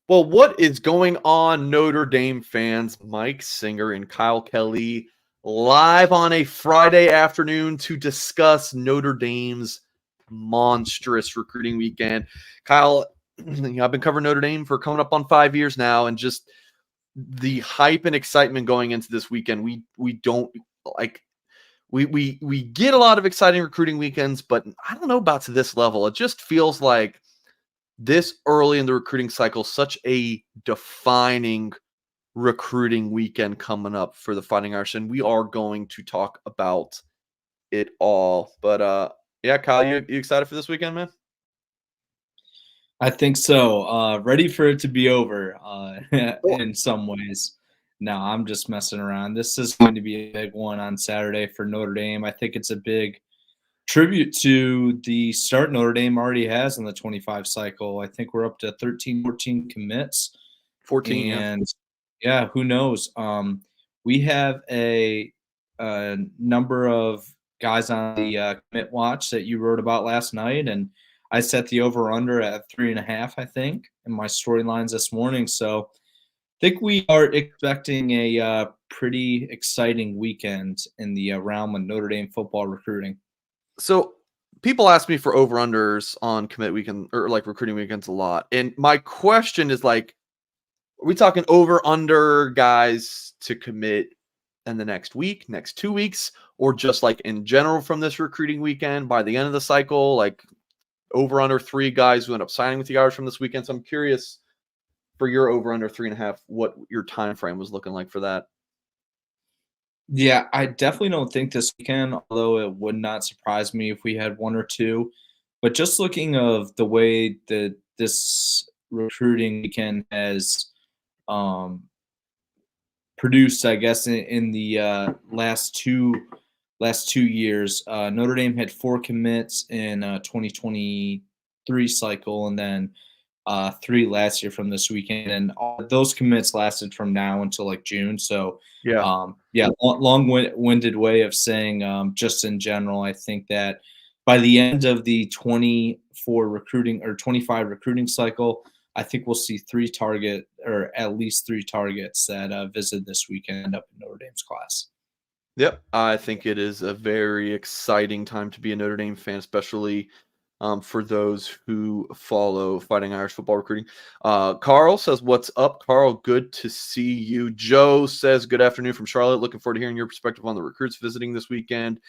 Well, what is going on, Notre Dame fans? Mike Singer and Kyle Kelly live on a Friday afternoon to discuss Notre Dame's monstrous recruiting weekend. Kyle, I've been covering Notre Dame for coming up on 5 years now, and just the hype and excitement going into this weekend. We don't like we get a lot of exciting recruiting weekends, but I don't know about to this level. It just feels like this early in the recruiting cycle, such a defining recruiting weekend coming up for the Fighting Irish, and we are going to talk about it all. But yeah, Kyle, you excited for this weekend, man? I think so. Ready for it to be over Well, in some ways. No, I'm just messing around. This is going to be a big one on Saturday for Notre Dame. I think it's a big tribute to the start Notre Dame already has in the 25 cycle. I think we're up to 13, 14 commits. 14, yeah. And yeah, who knows? We have a number of guys on the commit watch that you wrote about last night, and I set the over under at 3.5, I think, in my storylines this morning. So I think we are expecting a pretty exciting weekend in the realm of Notre Dame football recruiting. So people ask me for over unders on commit weekend or like recruiting weekends a lot, and my question is like, are we talking over under guys to commit in the next week, next 2 weeks, or just like in general from this recruiting weekend by the end of the cycle, like over under three guys who end up signing with the Irish from this weekend? So I'm curious for your over under 3.5, what your time frame was looking like for that. Yeah, I definitely don't think this weekend, although it would not surprise me if we had one or two. But just looking of the way that this recruiting weekend has um, produced, I guess, in the last two years, Notre Dame had 4 commits in 2023 cycle, and then 3 last year from this weekend, and all those commits lasted from now until like June. So, Yeah. yeah, long-winded way of saying, just in general, I think that by the end of the 24 recruiting or 25 recruiting cycle, I think we'll see 3 target or at least 3 targets that visit this weekend up in Notre Dame's class. Yep. I think it is a very exciting time to be a Notre Dame fan, especially for those who follow Fighting Irish football recruiting. Carl says, "What's up, Carl? Good to see you." Joe says, "Good afternoon from Charlotte. Looking forward to hearing your perspective on the recruits visiting this weekend."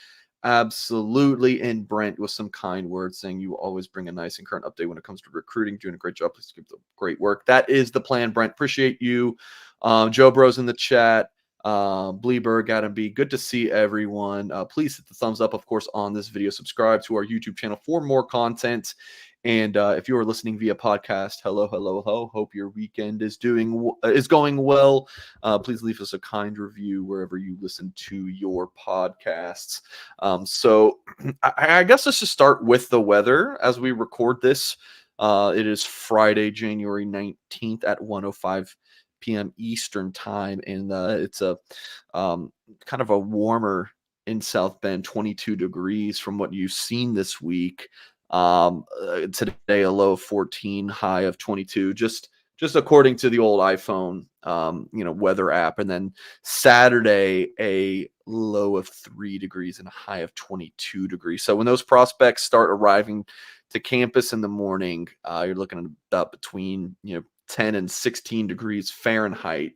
Absolutely. And Brent with some kind words saying, "You always bring a nice and current update when it comes to recruiting. Doing a great job. Please keep the great work." That is the plan, Brent. Appreciate you. Joe Bros in the chat. Bleeberg, Adam B. Good to see everyone. Please hit the thumbs up, of course, on this video. Subscribe to our YouTube channel for more content. And if you are listening via podcast, hello, hello, hello. Hope your weekend is going well. Please leave us a kind review wherever you listen to your podcasts. So I guess let's just start with the weather as we record this. It is Friday, January 19th at 1:05 p.m. Eastern time, and it's a kind of a warmer in South Bend, 22 degrees from what you've seen this week. Today a low of 14, high of 22, just according to the old iPhone weather app. And then Saturday a low of 3 degrees and a high of 22 degrees. So when those prospects start arriving to campus in the morning, you're looking at between 10 and 16 degrees Fahrenheit.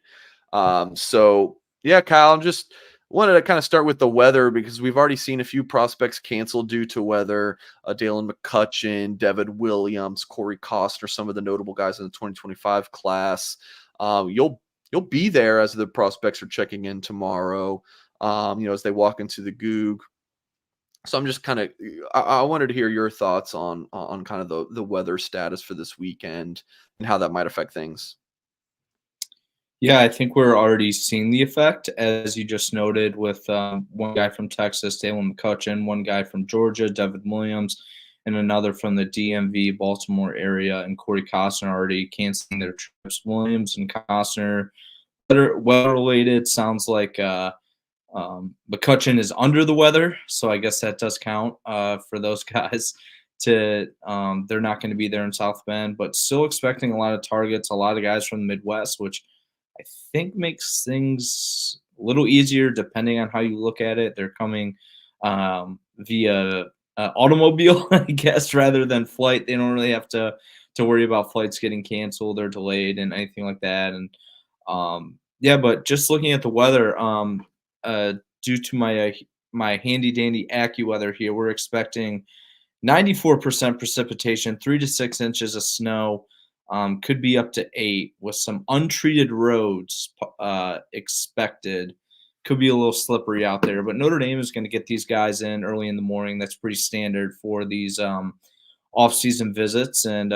So yeah, Kyle, I'm just wanted to kind of start with the weather because we've already seen a few prospects canceled due to weather. Dalen McCutcheon, David Williams, Corey Costner, some of the notable guys in the 2025 class. You'll be there as the prospects are checking in tomorrow. As they walk into the Goog. So I'm just kind of I wanted to hear your thoughts on kind of the weather status for this weekend and how that might affect things. Yeah, I think we're already seeing the effect, as you just noted, with one guy from Texas, Dalen McCutcheon, one guy from Georgia, David Williams, and another from the DMV, Baltimore area, and Corey Costner already canceling their trips. Williams and Costner, weather-related, sounds like McCutcheon is under the weather, so I guess that does count for those guys. they're not going to be there in South Bend, but still expecting a lot of targets, a lot of guys from the Midwest, which I think makes things a little easier depending on how you look at it. They're coming via automobile, I guess, rather than flight. They don't really have to worry about flights getting canceled or delayed and anything like that. And yeah, but just looking at the weather, uh, due to my handy dandy AccuWeather here, we're expecting 94% precipitation, 3 to 6 inches of snow, could be up to 8 with some untreated roads expected. Could be a little slippery out there, but Notre Dame is going to get these guys in early in the morning. That's pretty standard for these off-season visits, and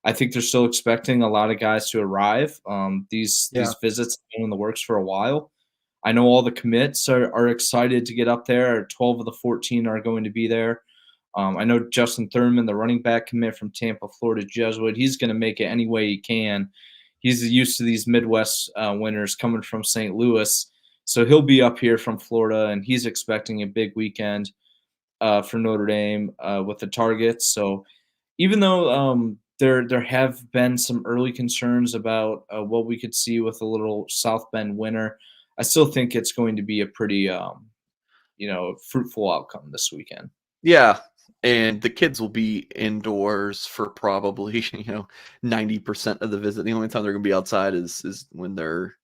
I think they're still expecting a lot of guys to arrive. These visits have been in the works for a while. I know all the commits are excited to get up there. 12 of the 14 are going to be there. I know Justin Thurman, the running back commit from Tampa, Florida Jesuit, he's going to make it any way he can. He's used to these Midwest winters coming from St. Louis. So he'll be up here from Florida, and he's expecting a big weekend for Notre Dame with the targets. So even though there have been some early concerns about what we could see with a little South Bend winter, I still think it's going to be a pretty fruitful outcome this weekend. Yeah, and the kids will be indoors for probably 90% of the visit. The only time they're going to be outside is when they're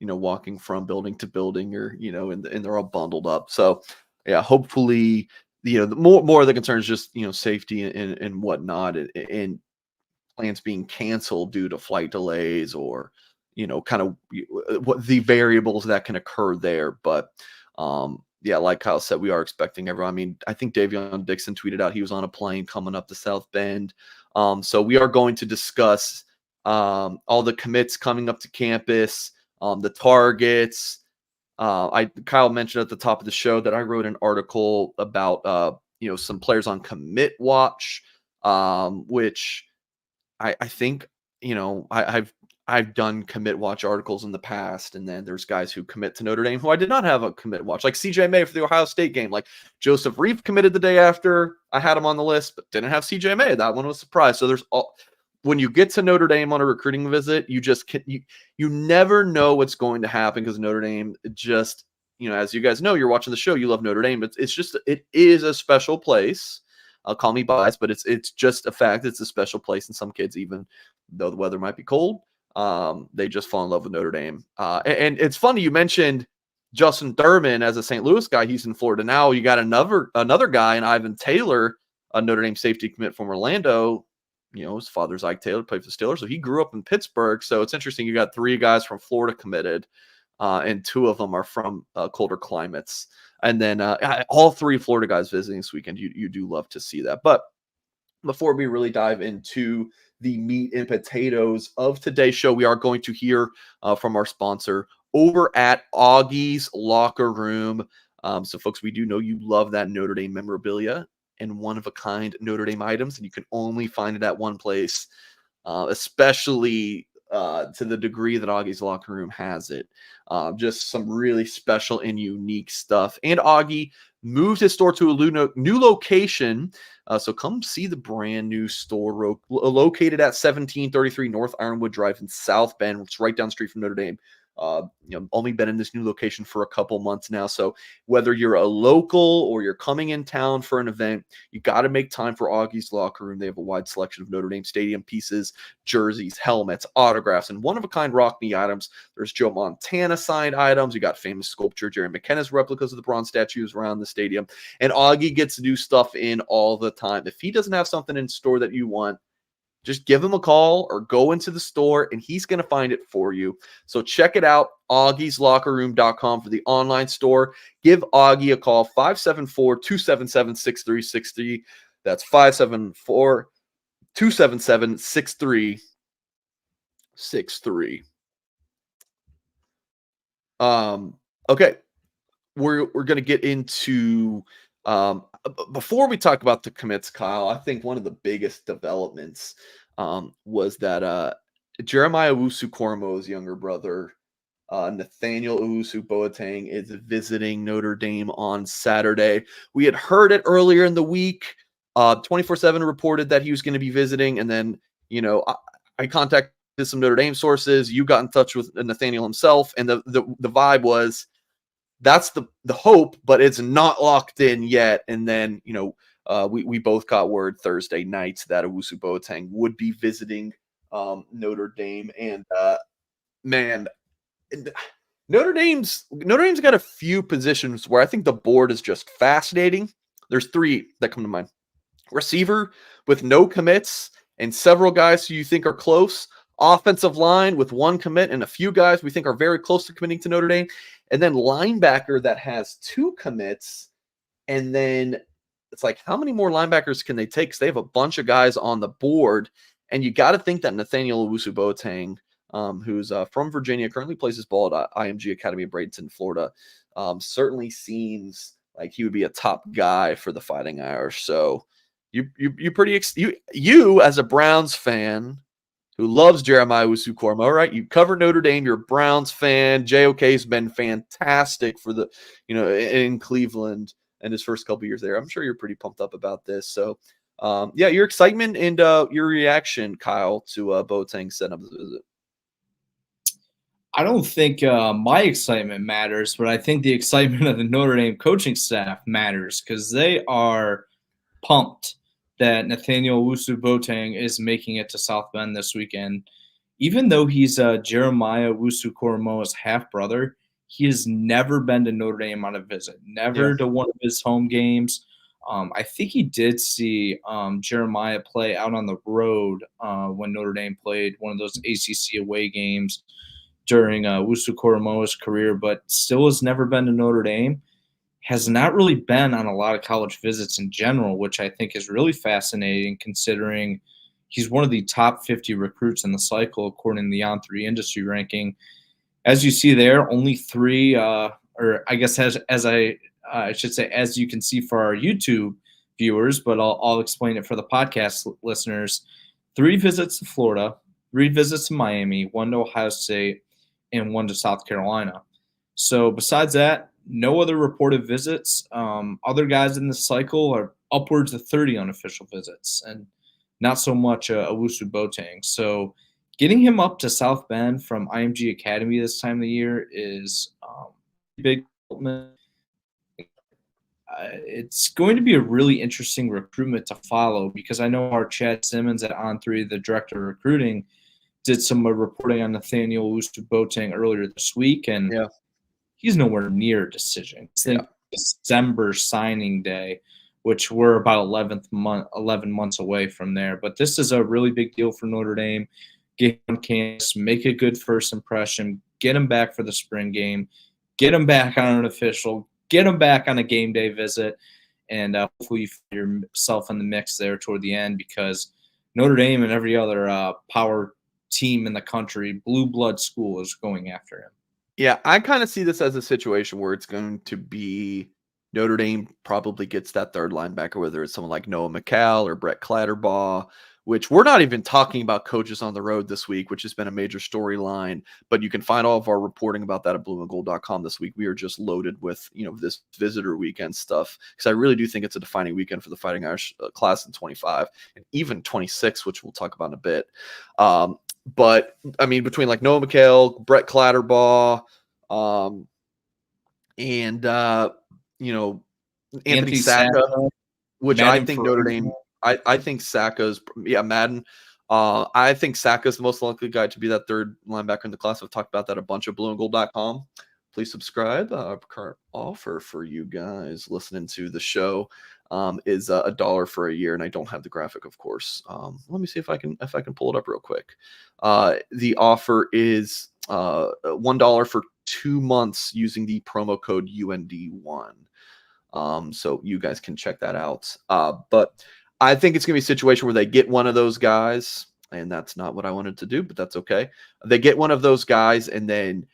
walking from building to building, or and they're all bundled up. So yeah, hopefully the more of the concern is just safety and whatnot, and plans being canceled due to flight delays, or kind of what the variables that can occur there. But yeah, like Kyle said, we are expecting everyone. I mean, I think Davion Dixon tweeted out he was on a plane coming up to South Bend. So we are going to discuss all the commits coming up to campus, the targets. Kyle mentioned at the top of the show that I wrote an article about some players on commit watch, which I think I've done commit watch articles in the past, and then there's guys who commit to Notre Dame who I did not have a commit watch, like CJ May for the Ohio State game. Like Joseph Reif committed the day after I had him on the list, but didn't have CJ May. That one was a surprise. So when you get to Notre Dame on a recruiting visit, you never know what's going to happen, because Notre Dame just, as you guys know, you're watching the show, you love Notre Dame. It is a special place. Call me biased, but it's just a fact. It's a special place, and some kids, even though the weather might be cold, they just fall in love with Notre Dame. And it's funny you mentioned Justin Thurman as a St. Louis guy. He's in Florida now. You got another guy, and Ivan Taylor, a Notre Dame safety commit from Orlando. His father's Ike Taylor, played for the Steelers, so he grew up in Pittsburgh. So it's interesting. You got 3 guys from Florida committed, and 2 of them are from colder climates. And then all 3 Florida guys visiting this weekend. You do love to see that. But before we really dive into the meat and potatoes of today's show, we are going to hear from our sponsor over at Augie's Locker Room. So, folks, we do know you love that Notre Dame memorabilia and one-of-a-kind Notre Dame items, and you can only find it at one place, especially to the degree that Augie's Locker Room has it. Just some really special and unique stuff. And Augie moved his store to a new location. So come see the brand new store located at 1733 North Ironwood Drive in South Bend. It's right down the street from Notre Dame. Only been in this new location for a couple months now. So whether you're a local or you're coming in town for an event, you got to make time for Augie's Locker Room. They have a wide selection of Notre Dame Stadium pieces, jerseys, helmets, autographs, and one-of-a-kind Rock Me items. There's Joe Montana signed items. You got famous sculpture Jerry McKenna's replicas of the bronze statues around the stadium. And Augie gets new stuff in all the time. If he doesn't have something in store that you want, just give him a call or go into the store, and he's going to find it for you. So check it out, augieslockerroom.com for the online store. Give Augie a call, 574-277-6363. That's 574-277-6363. Okay, we're going to get into before we talk about the commits, Kyle. I think one of the biggest developments was that Jeremiah Owusu-Koramoah's younger brother, Nathaniel Owusu-Boateng, is visiting Notre Dame on Saturday. We had heard it earlier in the week 24/7 reported that he was going to be visiting, and then I contacted some Notre Dame sources. You got in touch with Nathaniel himself, and the vibe was that's the hope, but it's not locked in yet. And then we both got word Thursday night that Owusu Boateng would be visiting Notre Dame, and man, Notre Dame's got a few positions where I think the board is just fascinating. There's three that come to mind: receiver with no commits and several guys who you think are close; offensive line with one commit and a few guys we think are very close to committing to Notre Dame; and then linebacker that has two commits. And then it's like, how many more linebackers can they take? Because they have a bunch of guys on the board. And you got to think that Nathaniel Owusu Boateng, who's from Virginia, currently plays his ball at IMG Academy in Bradenton, Florida, certainly seems like he would be a top guy for the Fighting Irish. So you pretty you as a Browns fan who loves Jeremiah Owusu-Koramoah, right? You cover Notre Dame, you're a Browns fan. JOK's been fantastic for in Cleveland and his first couple years there. I'm sure you're pretty pumped up about this. So, your excitement and your reaction, Kyle, to Boateng setting up this visit. I don't think my excitement matters, but I think the excitement of the Notre Dame coaching staff matters because they are pumped that Nathaniel Owusu Boateng is making it to South Bend this weekend. Even though he's Jeremiah Owusu-Koramoah's half-brother, he has never been to Notre Dame on a visit, never to one of his home games. I think he did see Jeremiah play out on the road when Notre Dame played one of those ACC away games during Owusu-Koramoah's career, but still has never been to Notre Dame. Has not really been on a lot of college visits in general, which I think is really fascinating considering he's one of the top 50 recruits in the cycle, according to the On3 industry ranking. As you see there, only three, or I guess as I should say, as you can see for our YouTube viewers, but I'll explain it for the podcast listeners. 3 visits to Florida, 3 visits to Miami, 1 to Ohio State, and 1 to South Carolina. So besides that, no other reported visits. Other guys in this cycle are upwards of 30 unofficial visits, and not so much Owusu Boateng. So getting him up to South Bend from IMG Academy this time of the year is big. It's going to be a really interesting recruitment to follow because I know our Chad Simmons at On3, the director of recruiting, did some reporting on Nathaniel Owusu Boateng earlier this week, and he's nowhere near a decision. It's December signing day, which we're about 11 months away from there. But this is a really big deal for Notre Dame. Get on campus, make a good first impression, get him back for the spring game, get him back on an official, get him back on a game day visit, and hopefully you find yourself in the mix there toward the end because Notre Dame and every other power team in the country, blue blood school, is going after him. Yeah, I kind of see this as a situation where it's going to be Notre Dame probably gets that third linebacker, whether it's someone like Noah McCall or Brett Clatterbaugh, which we're not even talking about coaches on the road this week, which has been a major storyline. But you can find all of our reporting about that at blueandgold.com this week. We are just loaded with, this visitor weekend stuff because I really do think it's a defining weekend for the Fighting Irish class in 25 and even 26, which we'll talk about in a bit. But I mean, between like Noah McCall, Brett Clatterbaugh, and Anthony Sacca, which Madden I think Notre Dame. I think Sacca's Madden. I think Sacca's the most likely guy to be that third linebacker in the class. I've talked about that a bunch of blueandgold.com. Please subscribe. Our current offer for you guys listening to the show is $1 for a year, and I don't have the graphic, of course. Let me see if I can pull it up real quick. The offer is $1 for 2 months using the promo code UND1. So you guys can check that out. But I think it's gonna be a situation where they get one of those guys, and that's not what I wanted to do, but that's okay. They get one of those guys, and then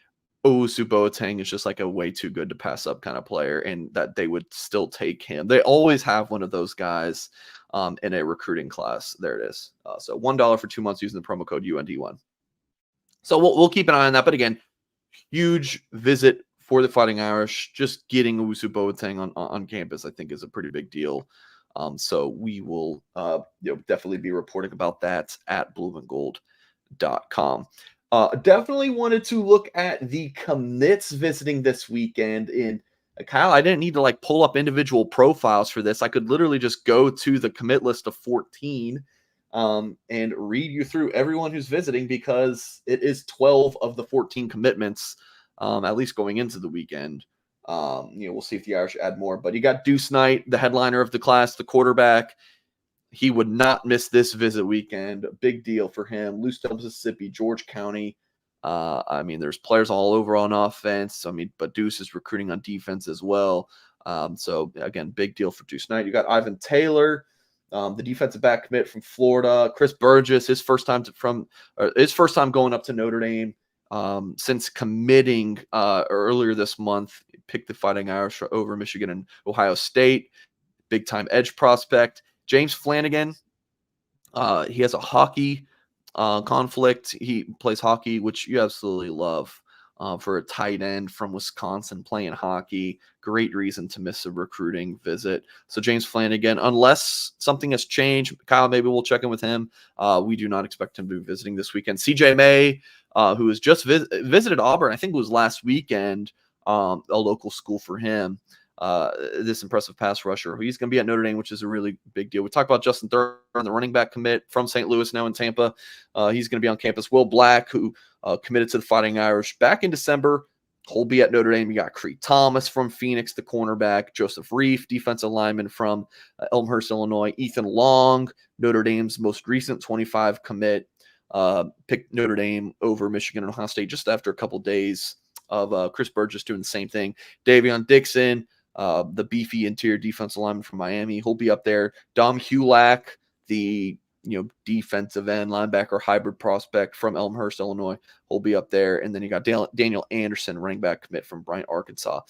Owusu Boateng is just like a way too good to pass up kind of player, and that they would still take him. They always have one of those guys in a recruiting class. There it is. So $1 for 2 months using the promo code UND1. So we'll keep an eye on that. But again, huge visit for the Fighting Irish. Just getting Owusu Boateng on campus, I think, is a pretty big deal. So we will definitely be reporting about that at blueandgold.com. Definitely wanted to look at the commits visiting this weekend. And Kyle, I didn't need to like pull up individual profiles for this. I could literally just go to the commit list of 14 and read you through everyone who's visiting, because it is 12 of the 14 commitments, at least going into the weekend. We'll see if the Irish add more. But you got Deuce Knight, the headliner of the class, the quarterback. He would not miss this visit weekend. Big deal for him. Lucedale, Mississippi, George County. There's players all over on offense. But Deuce is recruiting on defense as well. So again, big deal for Deuce Knight. You got Ivan Taylor, the defensive back commit from Florida. Chris Burgess, his first time going up to Notre Dame since committing earlier this month. Picked the Fighting Irish over Michigan and Ohio State. Big time edge prospect. James Flanagan, he has a hockey conflict. He plays hockey, which you absolutely love, for a tight end from Wisconsin playing hockey. Great reason to miss a recruiting visit. So James Flanagan, unless something has changed, Kyle, maybe we'll check in with him. We do not expect him to be visiting this weekend. CJ May, who has just visited Auburn, I think it was last weekend, a local school for him. This impressive pass rusher. He's going to be at Notre Dame, which is a really big deal. We talked about Justin Thurman, the running back commit from St. Louis, now in Tampa. He's going to be on campus. Will Black, who committed to the Fighting Irish back in December, he'll be at Notre Dame. You got Creed Thomas from Phoenix, the cornerback. Joseph Reif, defensive lineman from Elmhurst, Illinois. Ethan Long, Notre Dame's most recent 25 commit, picked Notre Dame over Michigan and Ohio State just after a couple days of Chris Burgess doing the same thing. Davion Dixon, the beefy interior defensive lineman from Miami, he'll be up there. Dom Hulak, the defensive end linebacker hybrid prospect from Elmhurst, Illinois, he'll be up there. And then you got Daniel Anderson, running back commit from Bryant, Arkansas.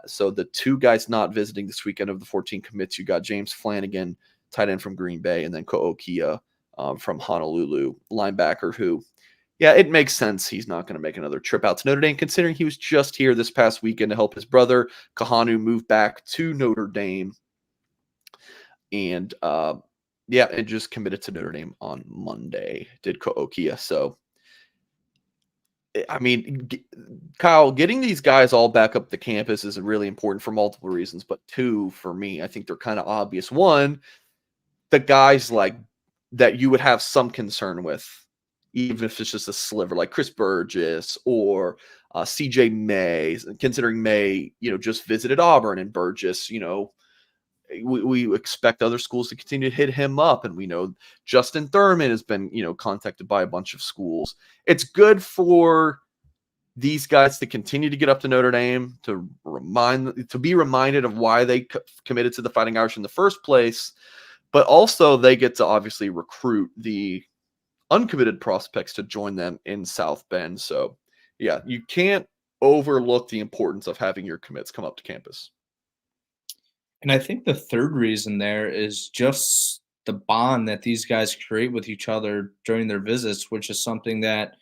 So the two guys not visiting this weekend of the 14 commits, you got James Flanagan, tight end from Green Bay, and then Ko'okia from Honolulu, linebacker who, yeah, it makes sense he's not going to make another trip out to Notre Dame, considering he was just here this past weekend to help his brother Kahanu move back to Notre Dame. And it just committed to Notre Dame on Monday, did Ko'okia. So, Kyle, getting these guys all back up the campus is really important for multiple reasons. But two, for me, I think they're kind of obvious. One, the guys like that you would have some concern with, even if it's just a sliver, like Chris Burgess or CJ May, considering May, just visited Auburn, and Burgess, we expect other schools to continue to hit him up. And we know Justin Thurman has been, contacted by a bunch of schools. It's good for these guys to continue to get up to Notre Dame, to be reminded of why they committed to the Fighting Irish in the first place. But also they get to obviously recruit the uncommitted prospects to join them in South Bend. So, yeah, you can't overlook the importance of having your commits come up to campus. And I think the third reason there is just the bond that these guys create with each other during their visits, which is something that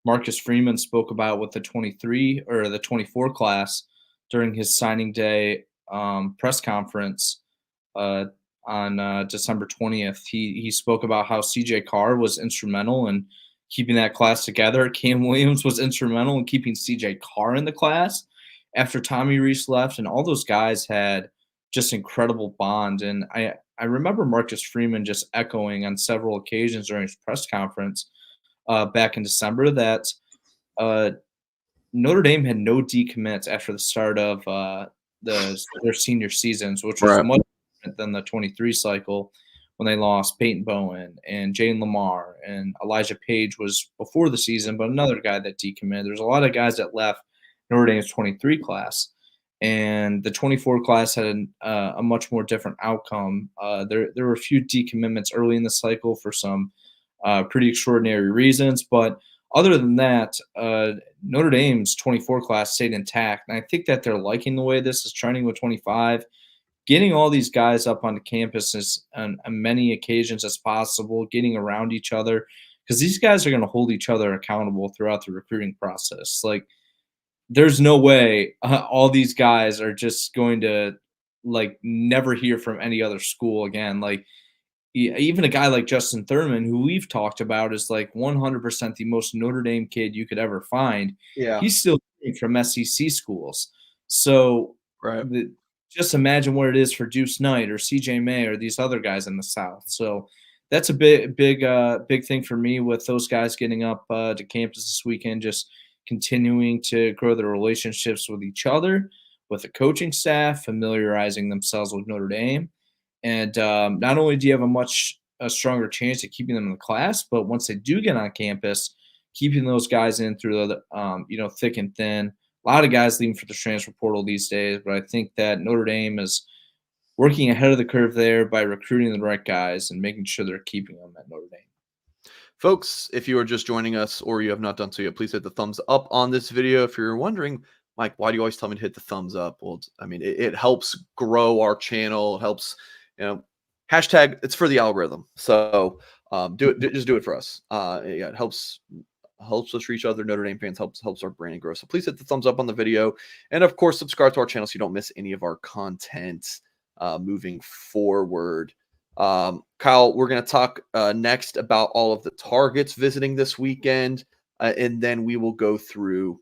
Marcus Freeman spoke about with the 23 or the 24 class during his signing day press conference on December 20th. He spoke about how CJ Carr was instrumental in keeping that class together. Cam Williams was instrumental in keeping CJ Carr in the class after Tommy Reese left, and all those guys had just incredible bond. And I remember Marcus Freeman just echoing on several occasions during his press conference back in December that Notre Dame had no decommits after the start of their senior seasons, which was much different than the 23 cycle when they lost Peyton Bowen and Jane Lamar, and Elijah Page was before the season, but another guy that decommitted. There's a lot of guys that left Notre Dame's 23 class, and the 24 class had a much more different outcome. There were a few decommitments early in the cycle for some pretty extraordinary reasons, but other than that, Notre Dame's 24 class stayed intact, and I think that they're liking the way this is trending with 25. Getting all these guys up onto campus on many occasions as possible, getting around each other, because these guys are going to hold each other accountable throughout the recruiting process. Like, there's no way all these guys are just going to like never hear from any other school again. Like even a guy like Justin Thurman, who we've talked about, is like 100% the most Notre Dame kid you could ever find. Yeah. He's still from SEC schools. So Right. just imagine what it is for Deuce Knight or CJ May or these other guys in the South. So that's a big thing for me with those guys getting up to campus this weekend, just continuing to grow their relationships with each other, with the coaching staff, familiarizing themselves with Notre Dame. And not only do you have a stronger chance at keeping them in the class, but once they do get on campus, keeping those guys in through the thick and thin. A lot of guys leaving for the transfer portal these days, but I think that Notre Dame is working ahead of the curve there by recruiting the right guys and making sure they're keeping them at Notre Dame. Folks, if you are just joining us or you have not done so yet, please hit the thumbs up on this video. If you're wondering, Mike, why do you always tell me to hit the thumbs up? Well, I mean, it helps grow our channel. It helps, hashtag, it's for the algorithm. So just do it for us. Yeah, it helps us reach other Notre Dame fans, helps our branding grow. So please hit the thumbs up on the video. And of course, subscribe to our channel so you don't miss any of our content moving forward. Kyle, we're going to talk next about all of the targets visiting this weekend, and then we will go through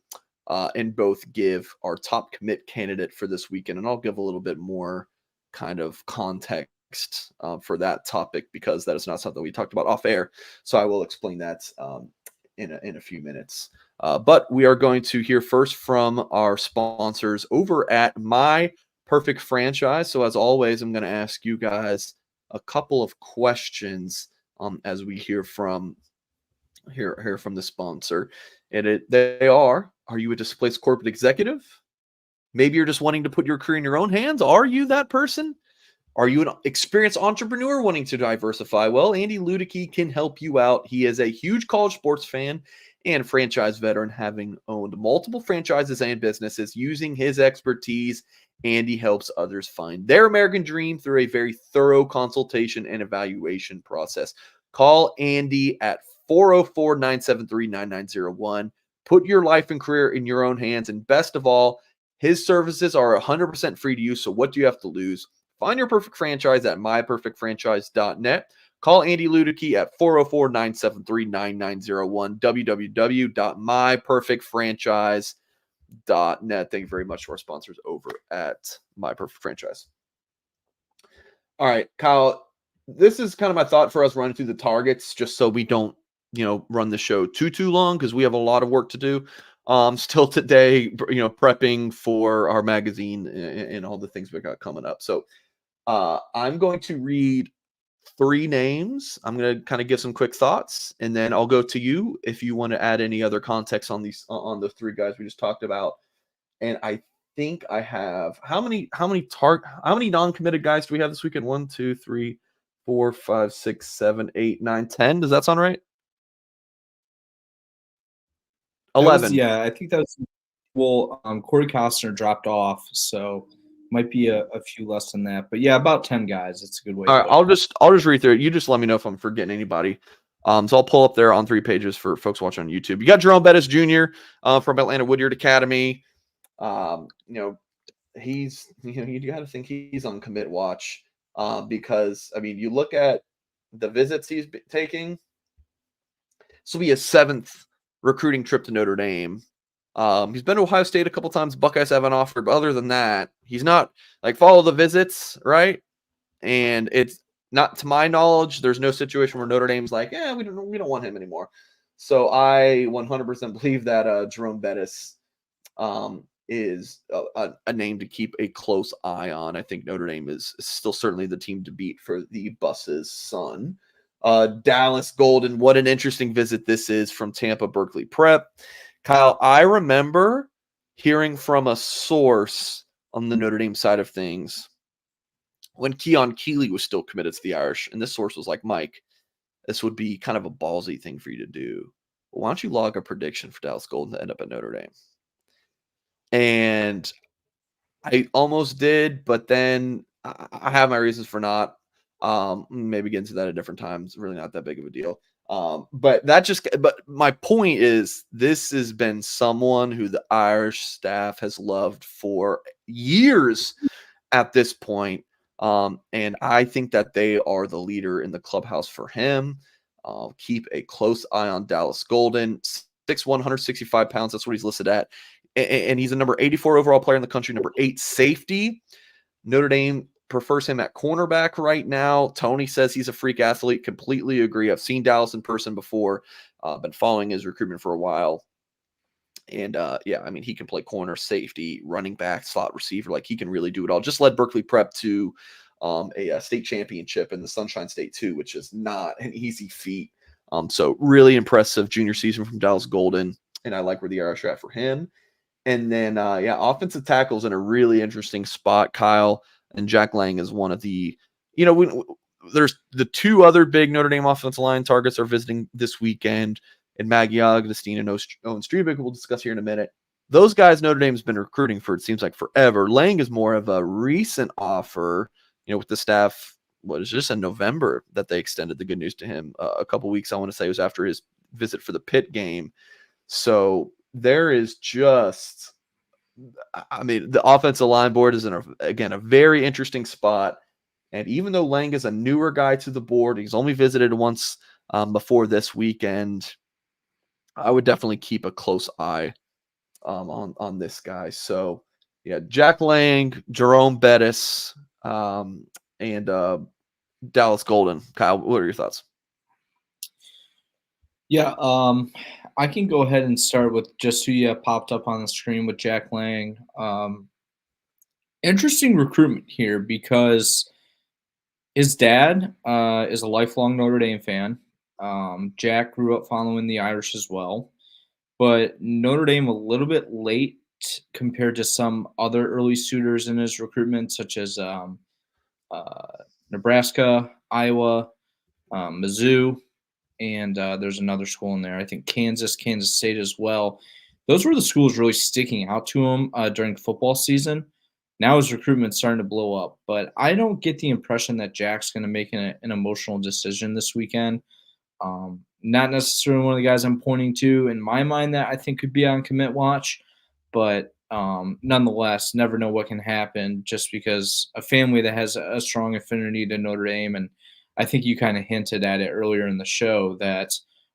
and both give our top commit candidate for this weekend, and I'll give a little bit more kind of context for that topic because that is not something we talked about off air. So I will explain that in a few minutes. But we are going to hear first from our sponsors over at My Perfect Franchise. So as always, I'm going to ask you guys a couple of questions as we hear from the sponsor. And they are you a displaced corporate executive? Maybe you're just wanting to put your career in your own hands. Are you that person? Are you an experienced entrepreneur wanting to diversify? Well, Andy Ludicky can help you out. He is a huge college sports fan and franchise veteran, having owned multiple franchises and businesses. Using his expertise, Andy helps others find their American dream through a very thorough consultation and evaluation process. Call Andy at 404-973-9901. Put your life and career in your own hands. And best of all, his services are 100% free to use. So what do you have to lose? Find your perfect franchise at myperfectfranchise.net. Call Andy Ludicky at 404-973-9901, www.myperfectfranchise.net. Thank you very much to our sponsors over at My Perfect Franchise. All right, Kyle, this is kind of my thought for us running through the targets, just so we don't, run the show too long because we have a lot of work to do. Still today, prepping for our magazine and all the things we got coming up. So I'm going to read 3 names. I'm going to kind of give some quick thoughts, and then I'll go to you if you want to add any other context on the 3 guys we just talked about. And I think I have how many non-committed guys do we have this weekend? 1, 2, 3, 4, 5, 6, 7, 8, 9, 10. Does that sound right? 11. I think that was Corey Costner dropped off, so might be a few less than that. But yeah, about 10 guys. It's a good way. All right, I'll just read through it. You just let me know if I'm forgetting anybody. So I'll pull up there on 3 pages for folks watching on YouTube. You got Jerome Bettis Jr. From Atlanta Woodyard Academy. He's you got to think he's on commit watch because I mean you look at the visits he's taking. This will be his 7th recruiting trip to Notre Dame. He's been to Ohio State a couple times. Buckeyes haven't offered, but other than that, he's not like follow the visits, right? And it's not, to my knowledge, there's no situation where Notre Dame's like, yeah, we don't want him anymore. So I 100% believe that Jerome Bettis is a name to keep a close eye on. I think Notre Dame is still certainly the team to beat for the bus's son. Dallas Golden, what an interesting visit this is from Tampa Berkeley Prep. Kyle, I remember hearing from a source on the Notre Dame side of things when Keon Keeley was still committed to the Irish, and this source was like, Mike, this would be kind of a ballsy thing for you to do. Why don't you log a prediction for Dallas Golden to end up at Notre Dame? And I almost did, but then I have my reasons for not. Maybe get into that at different times. Really not that big of a deal. But my point is, this has been someone who the Irish staff has loved for years at this point. And I think that they are the leader in the clubhouse for him. Keep a close eye on Dallas Golden, 6'1", 165 pounds. That's what he's listed at. And he's a number 84 overall player in the country, number 8 safety. Notre Dame prefers him at cornerback right now. Tony says he's a freak athlete. Completely agree. I've seen Dallas in person before. Been following his recruitment for a while. And yeah, I mean, he can play corner, safety, running back, slot receiver. Like, he can really do it all. Just led Berkeley Prep to a state championship in the Sunshine State too, which is not an easy feat. So really impressive junior season from Dallas Golden. And I like where the Irish are at for him. And then, yeah, offensive tackles in a really interesting spot. Kyle and Jack Lang is one of the, there's the 2 other big Notre Dame offensive line targets are visiting this weekend, and Maggie Augustine and Owen Strebig, we'll discuss here in a minute. Those guys Notre Dame's been recruiting for, it seems like, forever. Lang is more of a recent offer, with the staff. What is just in November that they extended the good news to him. A couple weeks, I want to say, was after his visit for the Pitt game. So there is just, I mean, the offensive line board is again a very interesting spot. And even though Lang is a newer guy to the board, he's only visited once before this weekend. I would definitely keep a close eye on this guy. So yeah, Jack Lang, Jerome Bettis, and Dallas Golden. Kyle, what are your thoughts? Yeah, I can go ahead and start with just who you popped up on the screen with Jack Lang. Interesting recruitment here because his dad is a lifelong Notre Dame fan. Jack grew up following the Irish as well, but Notre Dame a little bit late compared to some other early suitors in his recruitment, such as Nebraska, Iowa, Mizzou, and there's another school in there. I think Kansas State as well. Those were the schools really sticking out to him during football season. Now his recruitment's starting to blow up, but I don't get the impression that Jack's going to make an emotional decision this weekend. Not necessarily one of the guys I'm pointing to in my mind that I think could be on commit watch, but nonetheless, never know what can happen just because a family that has a strong affinity to Notre Dame. And I think you kind of hinted at it earlier in the show that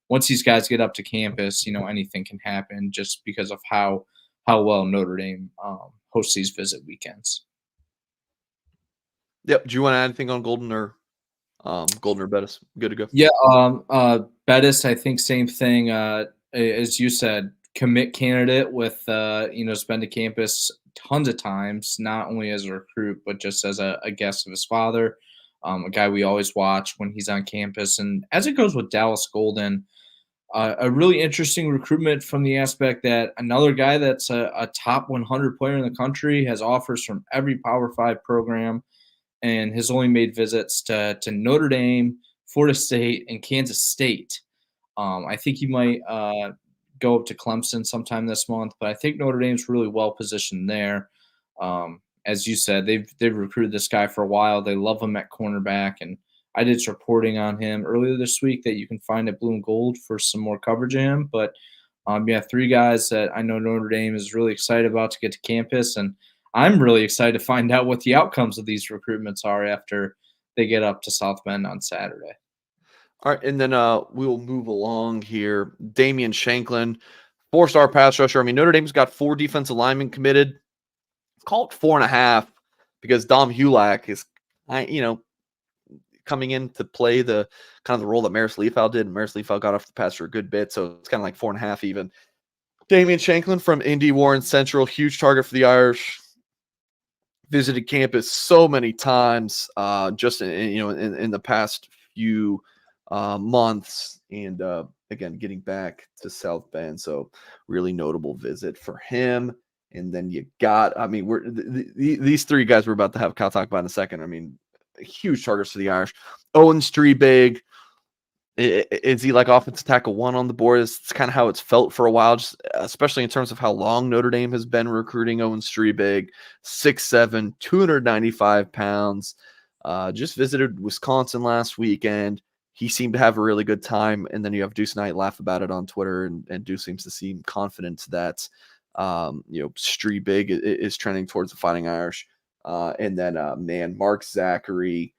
once these guys get up to campus, anything can happen just because of how well Notre Dame hosts these visit weekends. Yep. Do you want to add anything on Golden or Bettis? Good to go. Yeah, Bettis, I think same thing. As you said, commit candidate with has been to campus tons of times, not only as a recruit but just as a guest of his father. A guy we always watch when he's on campus. And as it goes with Dallas Golden, a really interesting recruitment from the aspect that another guy that's a top 100 player in the country has offers from every Power 5 program and has only made visits to Notre Dame, Florida State, and Kansas State. I think he might go up to Clemson sometime this month, but I think Notre Dame's really well positioned there. As you said, they've recruited this guy for a while. They love him at cornerback, and I did some reporting on him earlier this week that you can find at Blue and Gold for some more coverage of him. But yeah, 3 guys that I know Notre Dame is really excited about to get to campus, and I'm really excited to find out what the outcomes of these recruitments are after they get up to South Bend on Saturday. All right, and then we will move along here. Damian Shanklin, 4-star pass rusher. I mean, Notre Dame's got 4 defensive linemen committed. Call it 4.5 because Dom Hulak is, coming in to play the kind of the role that Maris Leafow did. And Maris Leafow got off the pass for a good bit, so it's kind of like 4.5 even. Damian Shanklin from Indy Warren Central, huge target for the Irish. Visited campus so many times, just in the past few months, and again getting back to South Bend, so really notable visit for him. And then you got, I mean, these 3 guys we're about to have Kyle talk about in a second. I mean, huge targets for the Irish. Owen Strebig, is he like offensive tackle 1 on the board? It's kind of how it's felt for a while, just especially in terms of how long Notre Dame has been recruiting Owen Strebig. 6'7", 295 pounds. Just visited Wisconsin last weekend. He seemed to have a really good time. And then you have Deuce Knight laugh about it on Twitter, and Deuce seems to seem confident that Strebig is trending towards the Fighting Irish. And then, man, Mark Zachary,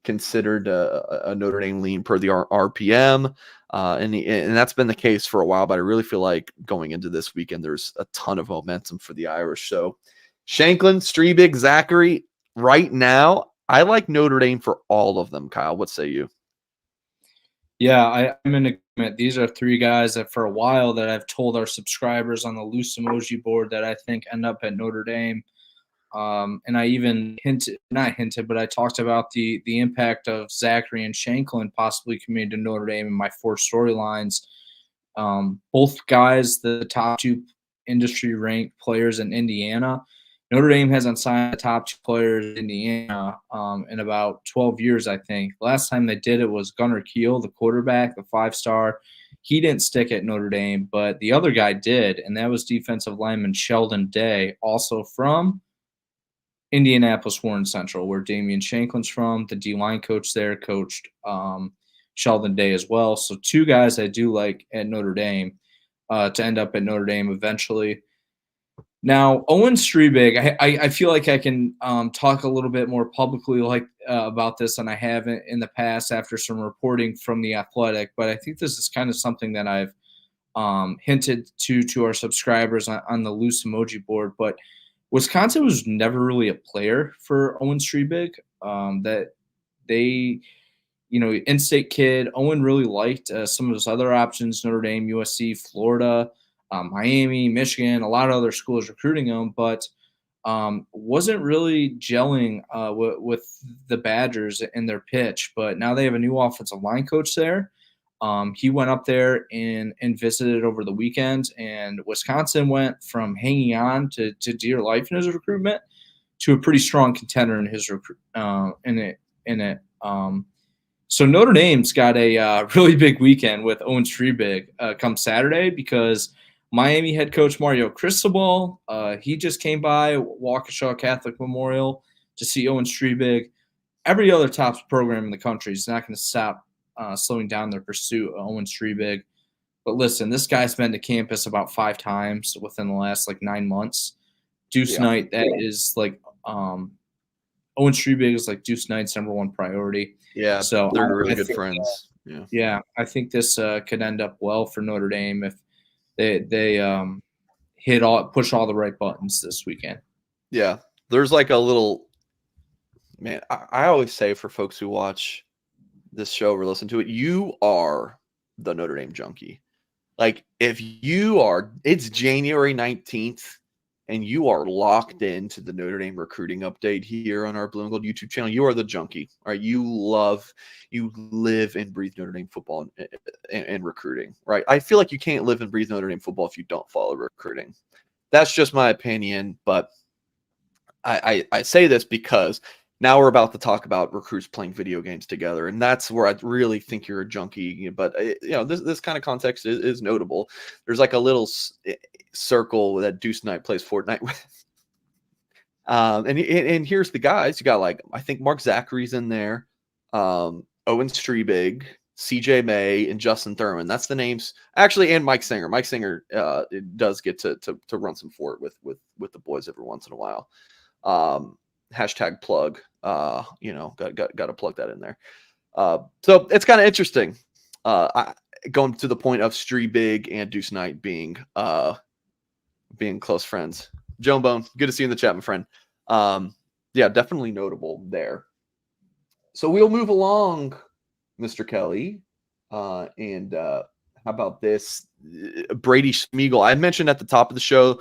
considered a Notre Dame lean per the RPM. And that's been the case for a while, but I really feel like going into this weekend, there's a ton of momentum for the Irish. So Shanklin, Streebig, Zachary, right now, I like Notre Dame for all of them. Kyle, what say you? Yeah, I'm in agreement. These are three guys that for a while that I've told our subscribers on the loose emoji board that I think end up at Notre Dame. And I even not hinted, but I talked about the impact of Zachary and Shanklin possibly coming to Notre Dame in my 4 storylines. Both guys, the top 2 industry ranked players in Indiana. Notre Dame hasn't signed the top 2 players in Indiana in about 12 years, I think. Last time they did it was Gunnar Kiel, the quarterback, the 5-star. He didn't stick at Notre Dame, but the other guy did, and that was defensive lineman Sheldon Day, also from Indianapolis Warren Central, where Damian Shanklin's from. The D-line coach there coached Sheldon Day as well. So 2 guys I do like at Notre Dame to end up at Notre Dame eventually. Now, Owen Streebig, I feel like I can talk a little bit more publicly about this than I have in the past after some reporting from The Athletic, but I think this is kind of something that I've hinted to our subscribers on the loose emoji board. But Wisconsin was never really a player for Owen Streebig. That they, in-state kid. Owen really liked some of his other options: Notre Dame, USC, Florida, Miami, Michigan, a lot of other schools recruiting him, but wasn't really gelling with the Badgers in their pitch. But now they have a new offensive line coach there. He went up there and visited over the weekend, and Wisconsin went from hanging on to dear life in his recruitment to a pretty strong contender in his So Notre Dame's got a really big weekend with Owen Streebig come Saturday because Miami head coach Mario Cristobal, he just came by Waukesha Catholic Memorial to see Owen Streebig. Every other top program in the country is not going to stop slowing down their pursuit of Owen Streebig. But listen, this guy's been to campus about 5 times within the last 9 months. Deuce Knight, that is Owen Streebig is Deuce Knight's number 1 priority. Yeah, so they're really good friends. Yeah, I think this could end up well for Notre Dame if they push all the right buttons this weekend. Yeah, there's a little man. I always say for folks who watch this show or listen to it, you are the Notre Dame junkie. If you are, it's January 19th and you are locked into the Notre Dame recruiting update here on our Blue and Gold YouTube channel, you are the junkie. All right. You live and breathe Notre Dame football and recruiting, right? I feel like you can't live and breathe Notre Dame football if you don't follow recruiting. That's just my opinion, but I say this because now we're about to talk about recruits playing video games together, and that's where I really think you're a junkie. But this kind of context is notable. There's a little circle that Deuce Knight plays Fortnite with, and here's the guys. You got I think Mark Zachary's in there, Owen Streebig, CJ May, and Justin Thurman. That's the names actually, and Mike Singer. Mike Singer does get to run some fort with the boys every once in a while. Hashtag plug. Got to plug that in there. So it's kind of interesting. Going to the point of Streebig and Deuce Knight being close friends. Joan Bone, good to see you in the chat, my friend. Yeah, definitely notable there. So we'll move along, Mr. Kelly. And how about this? Brady Smeagol. I mentioned at the top of the show,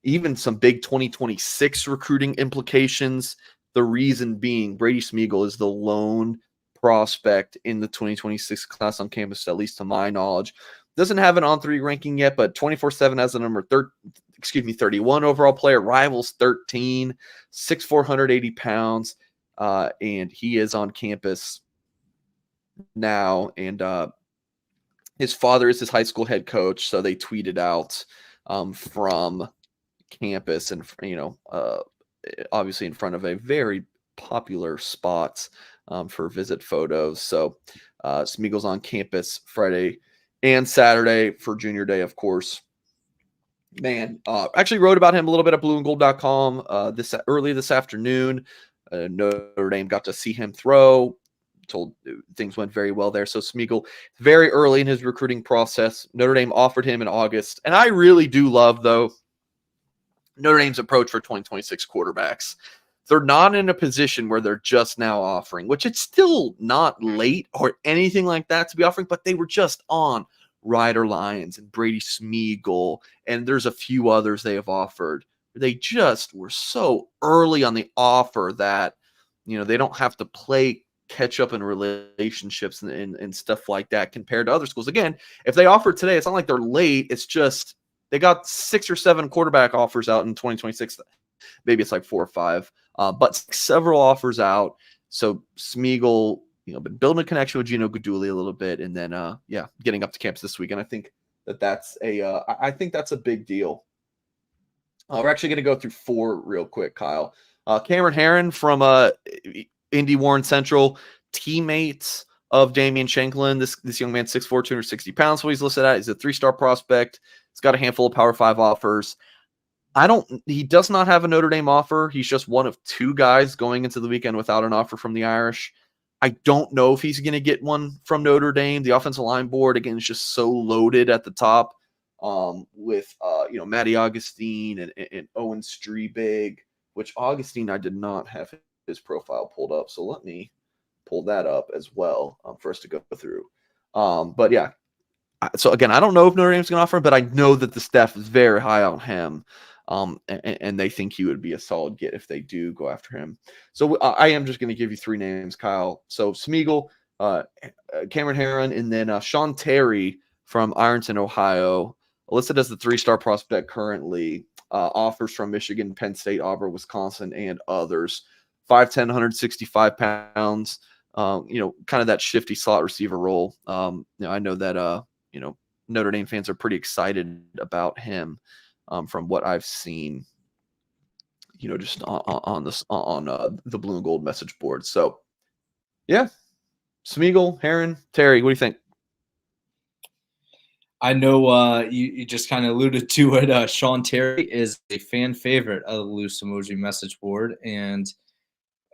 even some big 2026 recruiting implications. The reason being Brady Smeagol is the lone prospect in the 2026 class on campus, at least to my knowledge. Doesn't have an on-3 ranking yet, but 24/7 as the number 31 overall player, rivals 13, 6'4", 180 pounds, and he is on campus now. And his father is his high school head coach, so they tweeted out from campus and obviously in front of a very popular spot for visit photos. So Smeagol's on campus Friday and Saturday for junior day, of course. Man, actually wrote about him a little bit at blueandgold.com early this afternoon. Notre Dame got to see him throw. Told things went very well there. So Smeagol, very early in his recruiting process, Notre Dame offered him in August. And I really do love, though, Notre Dame's approach for 2026 quarterbacks. They're not in a position where they're just now offering, which it's still not late or anything like that to be offering, but they were just on Ryder Lyons and Brady Smeagol, and there's a few others they have offered. They just were so early on the offer that, they don't have to play catch up in relationships and stuff like that compared to other schools. Again, if they offer today, it's not like they're late. It's just they got 6 or 7 quarterback offers out in 2026. Maybe it's like 4 or 5, but several offers out. So Smeagol, been building a connection with Gino Guidugli a little bit, and then getting up to campus this week. And I think that's a big deal. We're actually going to go through 4 real quick, Kyle. Cameron Herron from Indy Warren Central, teammates of Damian Shanklin. This young man, 6'4", 260 pounds. What he's listed at. He's a 3-star prospect. He's got a handful of Power 5 offers. He does not have a Notre Dame offer. He's just one of 2 guys going into the weekend without an offer from the Irish. I don't know if he's going to get one from Notre Dame. The offensive line board, again, is just so loaded at the top with Matty Augustine and Owen Strebig, which Augustine, I did not have his profile pulled up. So let me pull that up as well for us to go through. But yeah, so again, I don't know if Notre Dame's going to offer him, but I know that the staff is very high on him. And they think he would be a solid get if they do go after him. So I am just going to give you 3 names, Kyle. So Smeagol, Cameron Herron, and then Sean Terry from Ironton, Ohio, listed as the 3-star prospect currently. Offers from Michigan, Penn State, Auburn, Wisconsin, and others. 5'10", 165 pounds. Kind of that shifty slot receiver role. I know that Notre Dame fans are pretty excited about him. From what I've seen, just on the Blue and Gold message board. So, yeah, Smeagol, Herron, Terry, what do you think? I know you just kind of alluded to it. Sean Terry is a fan favorite of the Loose Emoji message board, and